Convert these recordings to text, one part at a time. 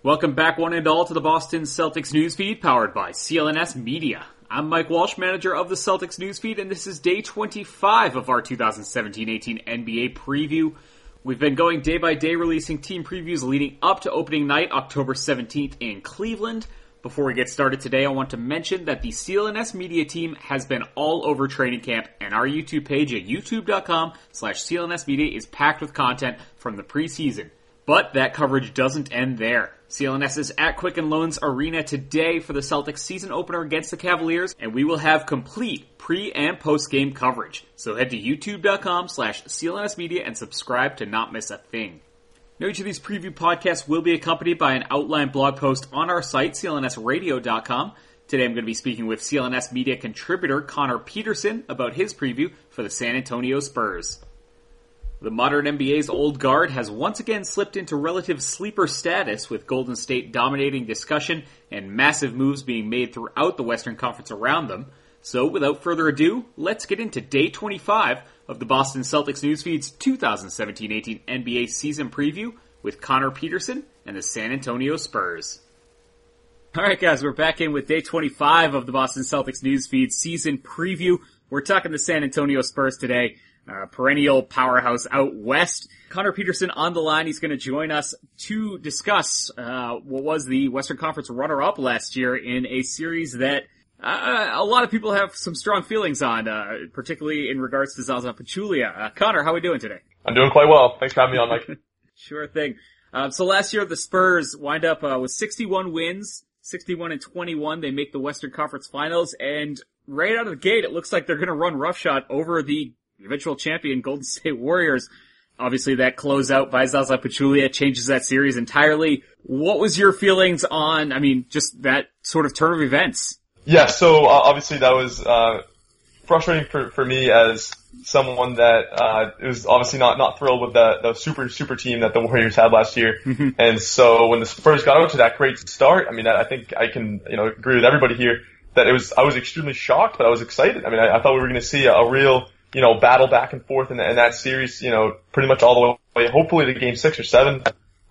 Welcome back, one and all, to the Boston Celtics Newsfeed, powered by CLNS Media. I'm Mike Walsh, manager of the Celtics Newsfeed, and this is day 25 of our 2017-18 NBA preview. We've been going day by day, releasing team previews leading up to opening night, October 17th in Cleveland. Before we get started today, I want to mention that the CLNS Media team has been all over training camp, and our YouTube page at youtube.com/CLNS Media is packed with content from the preseason. But that coverage doesn't end there. CLNS is at Quicken Loans Arena today for the Celtics season opener against the Cavaliers, and we will have complete pre- and post-game coverage. So head to youtube.com/CLNS Media and subscribe to not miss a thing. Now, each of these preview podcasts will be accompanied by an outline blog post on our site, clnsradio.com. Today I'm going to be speaking with CLNS Media contributor Connor Peterson about his preview for the San Antonio Spurs. The modern NBA's old guard has once again slipped into relative sleeper status, with Golden State dominating discussion and massive moves being made throughout the Western Conference around them. So without further ado, let's get into day 25 of the Boston Celtics Newsfeed's 2017-18 NBA season preview with Connor Peterson and the San Antonio Spurs. Alright guys, we're back in with day 25 of the Boston Celtics Newsfeed season preview. We're talking the San Antonio Spurs today. Perennial powerhouse out west. Connor Peterson on the line. He's going to join us to discuss what was the Western Conference runner-up last year in a series that a lot of people have some strong feelings on, particularly in regards to Zaza Pachulia. Connor, how are we doing today? I'm doing quite well. Thanks for having me on, Mike. Sure thing. So last year the Spurs wind up with 61 wins, 61-21. They make the Western Conference Finals, and right out of the gate, it looks like they're going to run roughshod over the eventual champion Golden State Warriors. Obviously that closeout by Zaza Pachulia changes that series entirely. What was your feelings on, just that sort of turn of events? Yeah, so obviously that was frustrating for me as someone that was obviously not thrilled with the super team that the Warriors had last year. And so when the Spurs got out to that great start, I think I can agree with everybody here that I was extremely shocked, but I was excited. I thought we were going to see a real battle back and forth in that series, pretty much all the way, hopefully to game 6 or 7.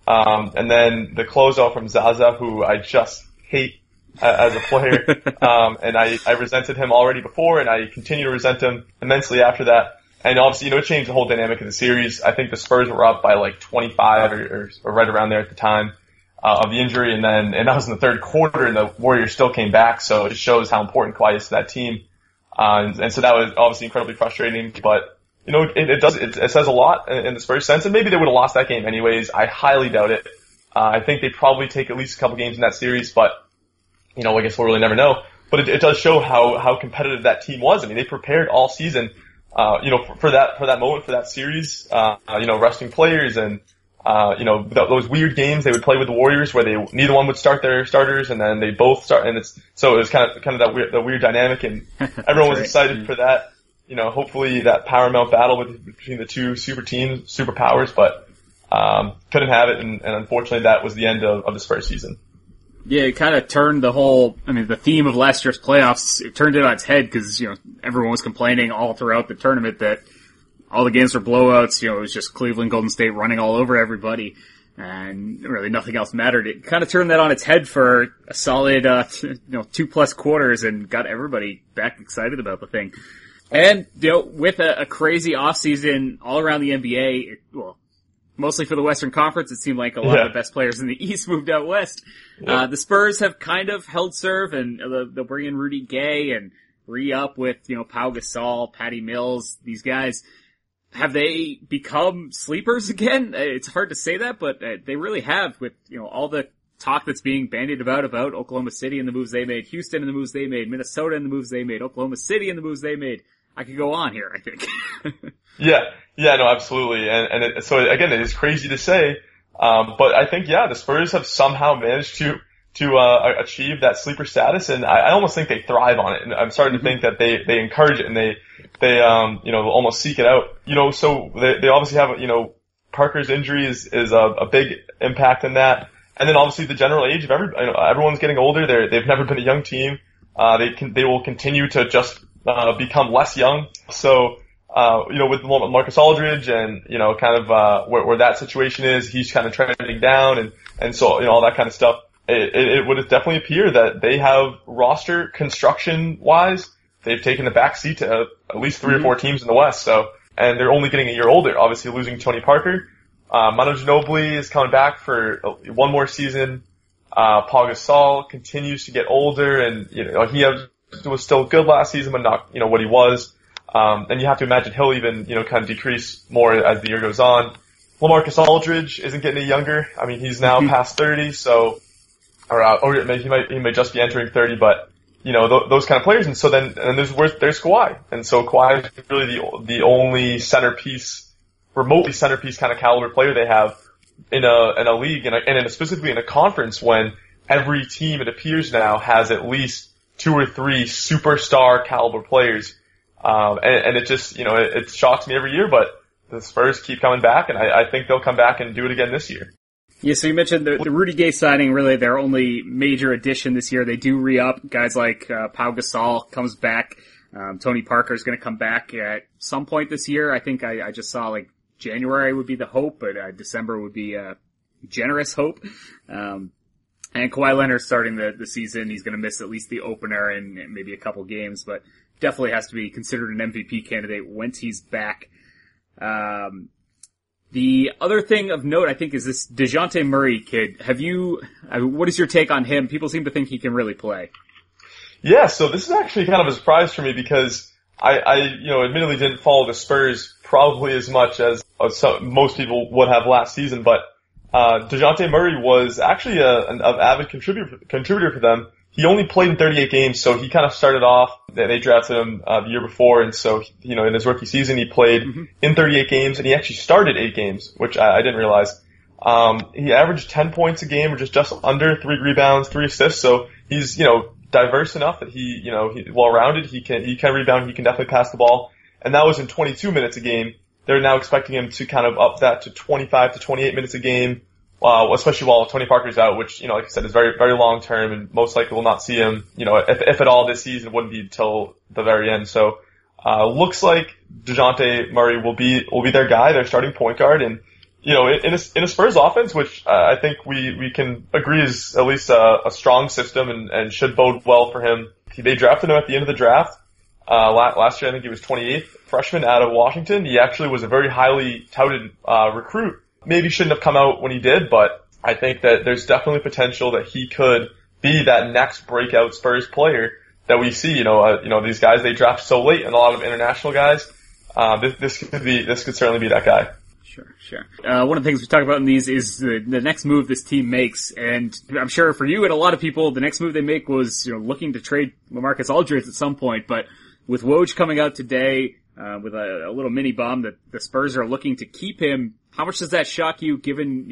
And then the closeout from Zaza, who I just hate as a player. And I resented him already before, and I continue to resent him immensely after that. And obviously, it changed the whole dynamic of the series. I think the Spurs were up by like 25 or right around there at the time, of the injury. And that was in the third quarter, and the Warriors still came back. So it shows how important Kawhi is to that team. And so that was obviously incredibly frustrating, but, it says a lot in the Spurs sense, and maybe they would have lost that game anyways. I highly doubt it. I think they probably take at least a couple games in that series, but, I guess we'll really never know. But it does show how competitive that team was. They prepared all season, for that moment, for that series, resting players and, those weird games they would play with the Warriors where neither one would start their starters and then they both start, and so it was kind of that weird dynamic, and everyone was excited for that. Hopefully that paramount battle between the two super powers, but, couldn't have it, and unfortunately that was the end of the Spurs season. Yeah, it kind of turned the theme of last year's playoffs, it turned it on its head because, everyone was complaining all throughout the tournament that all the games were blowouts. It was just Cleveland, Golden State running all over everybody, and really nothing else mattered. It kind of turned that on its head for a solid, 2+ quarters, and got everybody back excited about the thing. And, with a crazy offseason all around the NBA, mostly for the Western Conference, it seemed like a lot of the best players in the East moved out west. Yeah. The Spurs have kind of held serve, and they'll bring in Rudy Gay and re-up with, Pau Gasol, Patty Mills, these guys. Have they become sleepers again? It's hard to say that, but they really have, with, all the talk that's being bandied about Oklahoma City and the moves they made, Houston and the moves they made, Minnesota and the moves they made, Oklahoma City and the moves they made. I could go on here, I think. Yeah, no, absolutely. And so again, it is crazy to say, but I think, the Spurs have somehow managed to achieve that sleeper status, and I almost think they thrive on it. And I'm starting to think that they encourage it, and they almost seek it out. So they obviously have, Parker's injury is a big impact in that. And then obviously the general age of everyone's getting older. They've never been a young team. They will continue to just become less young. So with LaMarcus Aldridge and kind of where that situation is, he's kind of trending down, and and so, all that kind of stuff. It would definitely appear that they have roster construction wise, they've taken the back seat to at least 3 or 4 teams in the West. So, and they're only getting a year older, obviously losing Tony Parker. Manu Ginobili is coming back for one more season. Paul Gasol continues to get older, and he was still good last season, but not what he was. And you have to imagine he'll even kind of decrease more as the year goes on. LaMarcus Aldridge isn't getting any younger. I mean, he's now past 30, so or he may just be entering 30, but those kind of players. And so then there's Kawhi, and so Kawhi is really the only remotely centerpiece kind of caliber player they have in a league and specifically in a conference when every team, it appears now, has at least 2 or 3 superstar caliber players. And it just, it shocks me every year, but the Spurs keep coming back, and I think they'll come back and do it again this year. Yeah, so you mentioned the Rudy Gay signing, really their only major addition this year. They do re-up. Guys like Pau Gasol comes back. Tony Parker is going to come back at some point this year. I think I just saw January would be the hope, but December would be a generous hope. And Kawhi Leonard starting the season. He's going to miss at least the opener and maybe a couple games, but definitely has to be considered an MVP candidate once he's back. The other thing of note, I think, is this DeJounte Murray kid. What is your take on him? People seem to think he can really play. Yeah, so this is actually kind of a surprise for me because I admittedly didn't follow the Spurs probably as much as most people would have last season, but DeJounte Murray was actually an avid contributor for them. He only played in 38 games, so he kind of started off, they drafted him the year before, and so, in his rookie season he played in 38 games, and he actually started 8 games, which I didn't realize. He averaged 10 points a game, or just under 3 rebounds, 3 assists, so he's, diverse enough that he well-rounded, he can rebound, he can definitely pass the ball, and that was in 22 minutes a game. They're now expecting him to kind of up that to 25 to 28 minutes a game. Especially while Tony Parker's out, which, like I said, is very, very long term, and most likely will not see him, if at all this season, it wouldn't be until the very end. So, looks like DeJounte Murray will be their guy, their starting point guard, and, in a Spurs offense, which I think we can agree is at least a strong system and should bode well for him. They drafted him at the end of the draft. Last year I think he was 28th freshman out of Washington. He actually was a very highly touted, recruit. Maybe shouldn't have come out when he did, but I think that there's definitely potential that he could be that next breakout Spurs player that we see. These guys they draft so late, and a lot of international guys. This could certainly be that guy. Sure. One of the things we talk about in these is the next move this team makes, and I'm sure for you and a lot of people, the next move they make was looking to trade LaMarcus Aldridge at some point. But with Woj coming out today with a little mini bomb that the Spurs are looking to keep him. How much does that shock you, given,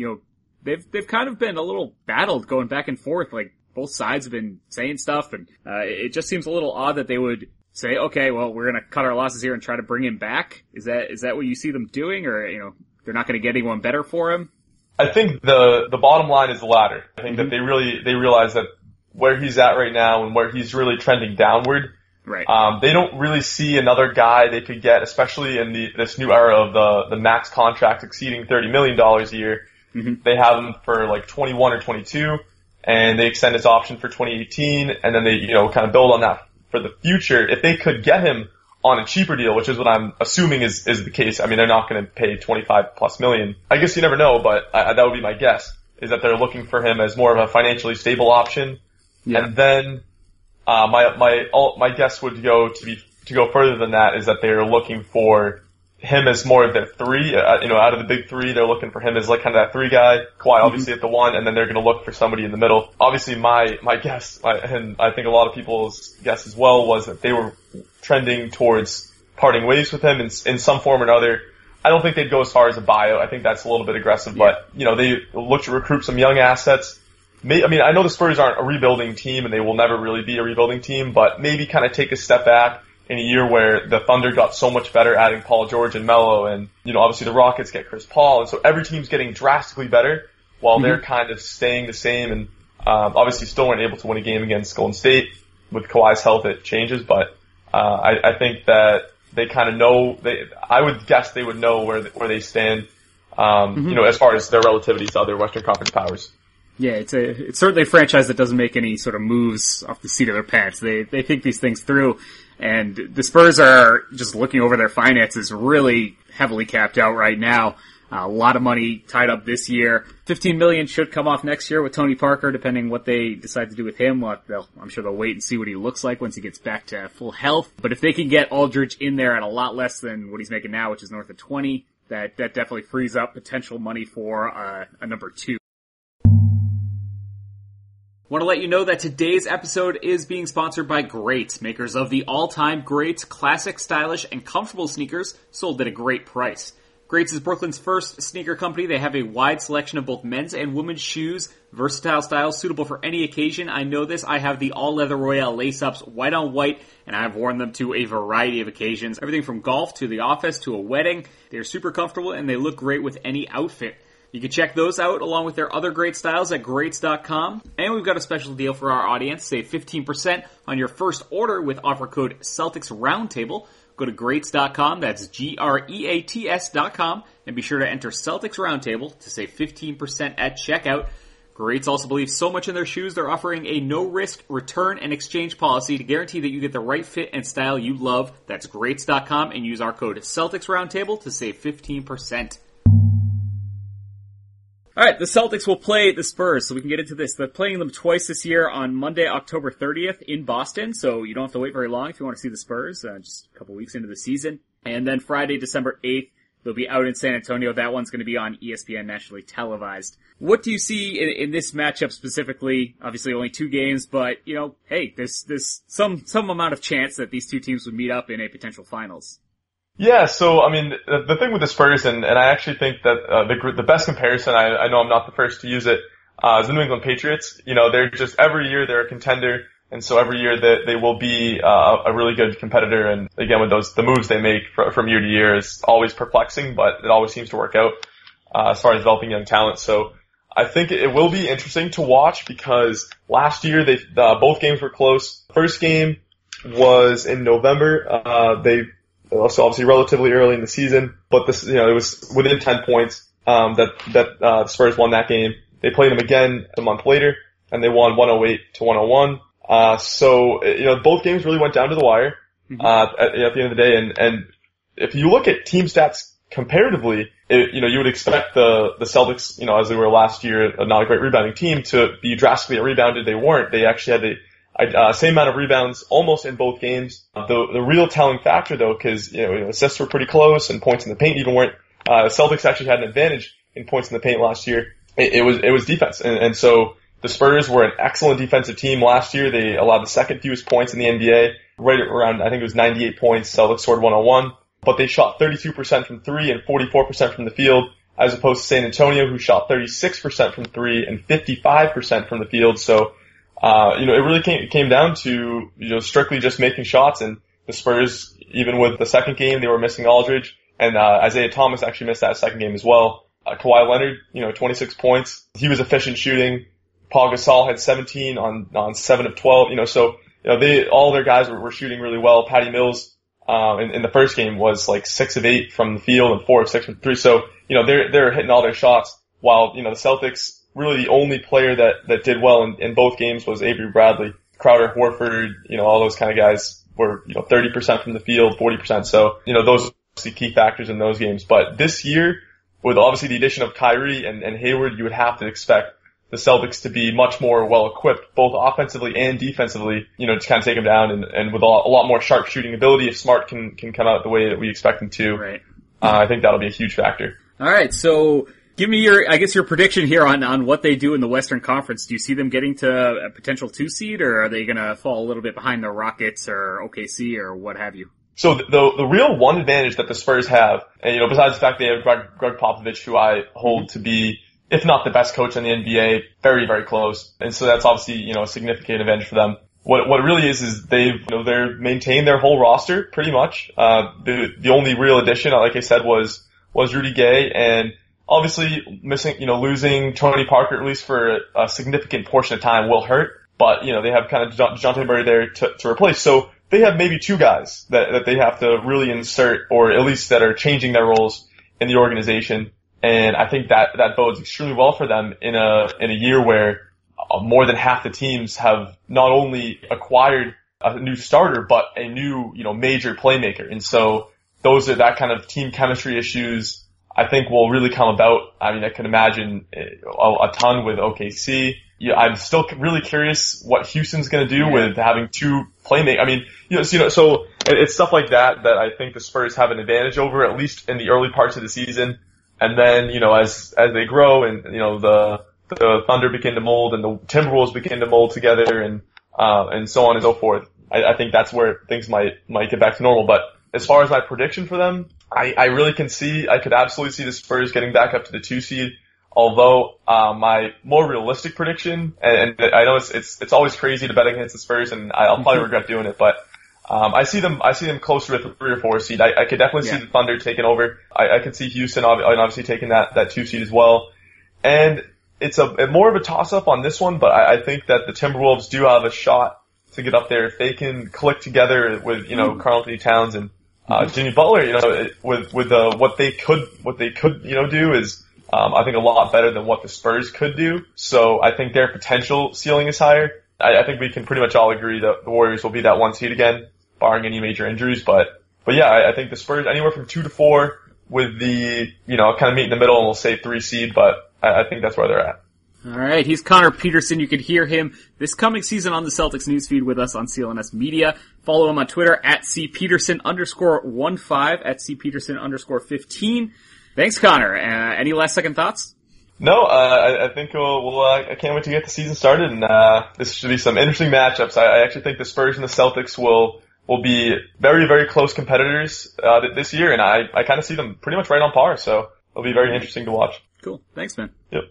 they've kind of been a little battled going back and forth, both sides have been saying stuff, and it just seems a little odd that they would say, okay, well, we're gonna cut our losses here and try to bring him back. Is that what you see them doing, or, they're not gonna get anyone better for him? I think the bottom line is the latter. I think that they realize that where he's at right now and where he's really trending downward, right. They don't really see another guy they could get, especially in this new era of the max contract exceeding $30 million a year. They have him for 21 or 22, and they extend his option for 2018, and then they, kind of build on that for the future. If they could get him on a cheaper deal, which is what I'm assuming is the case. I mean, they're not going to pay 25+ million. I guess you never know, but that would be my guess, is that they're looking for him as more of a financially stable option. Yeah. And then, my guess would go to go further than that, is that they're looking for him as more of their 3, out of the big 3, they're looking for him as kind of that 3 guy, Kawhi obviously at the 1, and then they're gonna look for somebody in the middle. Obviously my guess, and I think a lot of people's guess as well, was that they were trending towards parting ways with him in some form or another. I don't think they'd go as far as a buyout. I think that's a little bit aggressive, but, they look to recruit some young assets. I know the Spurs aren't a rebuilding team, and they will never really be a rebuilding team, but maybe kind of take a step back in a year where the Thunder got so much better adding Paul George and Melo, and, obviously the Rockets get Chris Paul, and so every team's getting drastically better while they're kind of staying the same, and obviously still weren't able to win a game against Golden State. With Kawhi's health, it changes, but I think that they kind of know, I would guess they would know where they stand, as far as their relativity to other Western Conference powers. Yeah, it's certainly a franchise that doesn't make any sort of moves off the seat of their pants. They think these things through, and the Spurs are just looking over their finances, really heavily capped out right now. A lot of money tied up this year. $15 million should come off next year with Tony Parker, depending what they decide to do with him. I'm sure they'll wait and see what he looks like once he gets back to full health. But if they can get Aldridge in there at a lot less than what he's making now, which is north of 20, that definitely frees up potential money for a number 2. Want to let you know that today's episode is being sponsored by Greats, makers of the all-time Greats, classic, stylish, and comfortable sneakers sold at a great price. Greats is Brooklyn's first sneaker company. They have a wide selection of both men's and women's shoes, versatile styles suitable for any occasion. I know this. I have the all-leather Royale lace-ups, white on white, and I've worn them to a variety of occasions. Everything from golf to the office to a wedding. They're super comfortable and they look great with any outfit. You can check those out along with their other great styles at greats.com. And we've got a special deal for our audience. Save 15% on your first order with offer code Celtics Roundtable. Go to greats.com, that's GREATS.com, and be sure to enter Celtics Roundtable to save 15% at checkout. Greats also believes so much in their shoes, they're offering a no-risk return and exchange policy to guarantee that you get the right fit and style you love. That's greats.com, and use our code Celtics Roundtable to save 15%. Alright, the Celtics will play the Spurs, so we can get into this. They're playing them twice this year on Monday, October 30th in Boston, so you don't have to wait very long if you want to see the Spurs, just a couple weeks into the season. And then Friday, December 8th, they'll be out in San Antonio. That one's going to be on ESPN, nationally televised. What do you see in this matchup specifically? Obviously only 2 games, but, hey, there's some amount of chance that these two teams would meet up in a potential finals. Yeah, so, I mean, the thing with the Spurs, and I actually think that the best comparison, I know I'm not the first to use it, is the New England Patriots. They're just, every year they're a contender, and so every year they will be a really good competitor, and again, with the moves they make from year to year is always perplexing, but it always seems to work out as far as developing young talent. So I think it will be interesting to watch because last year both games were close. First game was in November. So obviously relatively early in the season, but this, it was within 10 points, the Spurs won that game. They played them again a month later, and they won 108-101. So, both games really went down to the wire, at the end of the day, and if you look at team stats comparatively, you would expect the Celtics, as they were last year, not a great rebounding team, to be drastically rebounded. They weren't. They actually had same amount of rebounds almost in both games. The real telling factor though, cause, assists were pretty close and points in the paint even weren't, the Celtics actually had an advantage in points in the paint last year. It was defense. And so the Spurs were an excellent defensive team last year. They allowed the second fewest points in the NBA, right around, I think it was 98 points. Celtics scored 101, but they shot 32% from 3 and 44% from the field, as opposed to San Antonio, who shot 36% from 3 and 55% from the field. So, it really came down to, strictly just making shots, and the Spurs, even with the second game, they were missing Aldridge, and, Isaiah Thomas actually missed that second game as well. Kawhi Leonard, 26 points. He was efficient shooting. Paul Gasol had 17 on 7 of 12, so, all their guys were shooting really well. Patty Mills, in the first game was like 6 of 8 from the field and 4 of 6 from 3. So, they're hitting all their shots, while, the Celtics, really the only player that did well in both games was Avery Bradley. Crowder, Horford, all those kind of guys were, 30% from the field, 40%. So, those are the key factors in those games. But this year, with obviously the addition of Kyrie and Hayward, you would have to expect the Celtics to be much more well equipped, both offensively and defensively, to kind of take them down and with a lot more sharp shooting ability. If Smart can come out the way that we expect him to, right. I think that'll be a huge factor. All right. So, give me your prediction here on what they do in the Western Conference. Do you see them getting to a potential 2 seed, or are they going to fall a little bit behind the Rockets or OKC or what have you? So the real one advantage that the Spurs have, and besides the fact they have Greg Popovich, who I hold to be, if not the best coach in the NBA, very, very close. And so that's obviously, a significant advantage for them. What it really is they've, they're maintained their whole roster pretty much. The only real addition, like I said, was Rudy Gay, and obviously losing Tony Parker, at least for a significant portion of time, will hurt. But, they have kind of DeJounte Murray there to replace. So they have maybe 2 guys that they have to really insert, or at least that are changing their roles in the organization. And I think that bodes extremely well for them in a year where more than half the teams have not only acquired a new starter, but a new, major playmaker. And so that kind of team chemistry issues, I think, will really come about. I mean, I can imagine a ton with OKC. Yeah, I'm still really curious what Houston's going to do with having two playmakers. I mean, so it's stuff like that I think the Spurs have an advantage over, at least in the early parts of the season. And then, as they grow and, the Thunder begin to mold and the Timberwolves begin to mold together and so on and so forth, I think that's where things might get back to normal. But as far as my prediction for them, I could absolutely see the Spurs getting back up to the 2 seed. Although, my more realistic prediction, and I know it's always crazy to bet against the Spurs, and I'll probably regret doing it, but, I see them closer to the 3 or 4 seed. I could definitely see the Thunder taking over. I could see Houston obviously taking that 2 seed as well. And it's more of a toss up on this one, but I think that the Timberwolves do have a shot to get up there if they can click together with, Karl Anthony Towns and, Jimmy Butler, with what they could, do is, I think a lot better than what the Spurs could do. So I think their potential ceiling is higher. I think we can pretty much all agree that the Warriors will be that 1 seed again, barring any major injuries. But yeah, I think the Spurs anywhere from 2 to 4 with the, kind of meet in the middle, and we'll say 3 seed, but I think that's where they're at. All right, he's Connor Peterson. You can hear him this coming season on the Celtics Newsfeed with us on CLNS Media. Follow him on Twitter at @CPeterson_15, at @CPeterson_15. Thanks, Connor. Any last second thoughts? No, I think I can't wait to get the season started, and this should be some interesting matchups. I actually think the Spurs and the Celtics will be very, very close competitors this year, and I kind of see them pretty much right on par, so it'll be very interesting to watch. Cool. Thanks, man. Yep.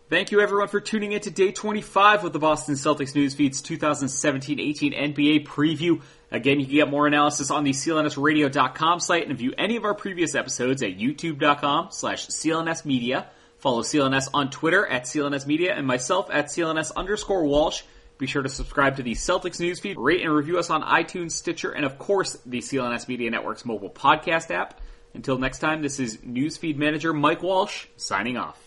Thank you, everyone, for tuning in to Day 25 of the Boston Celtics Newsfeed's 2017-18 NBA preview. Again, you can get more analysis on the CLNSradio.com site and view any of our previous episodes at youtube.com/CLNS Media. Follow CLNS on Twitter at CLNS Media and myself at CLNS_Walsh. Be sure to subscribe to the Celtics Newsfeed, rate and review us on iTunes, Stitcher, and of course, the CLNS Media Network's mobile podcast app. Until next time, this is Newsfeed Manager Mike Walsh, signing off.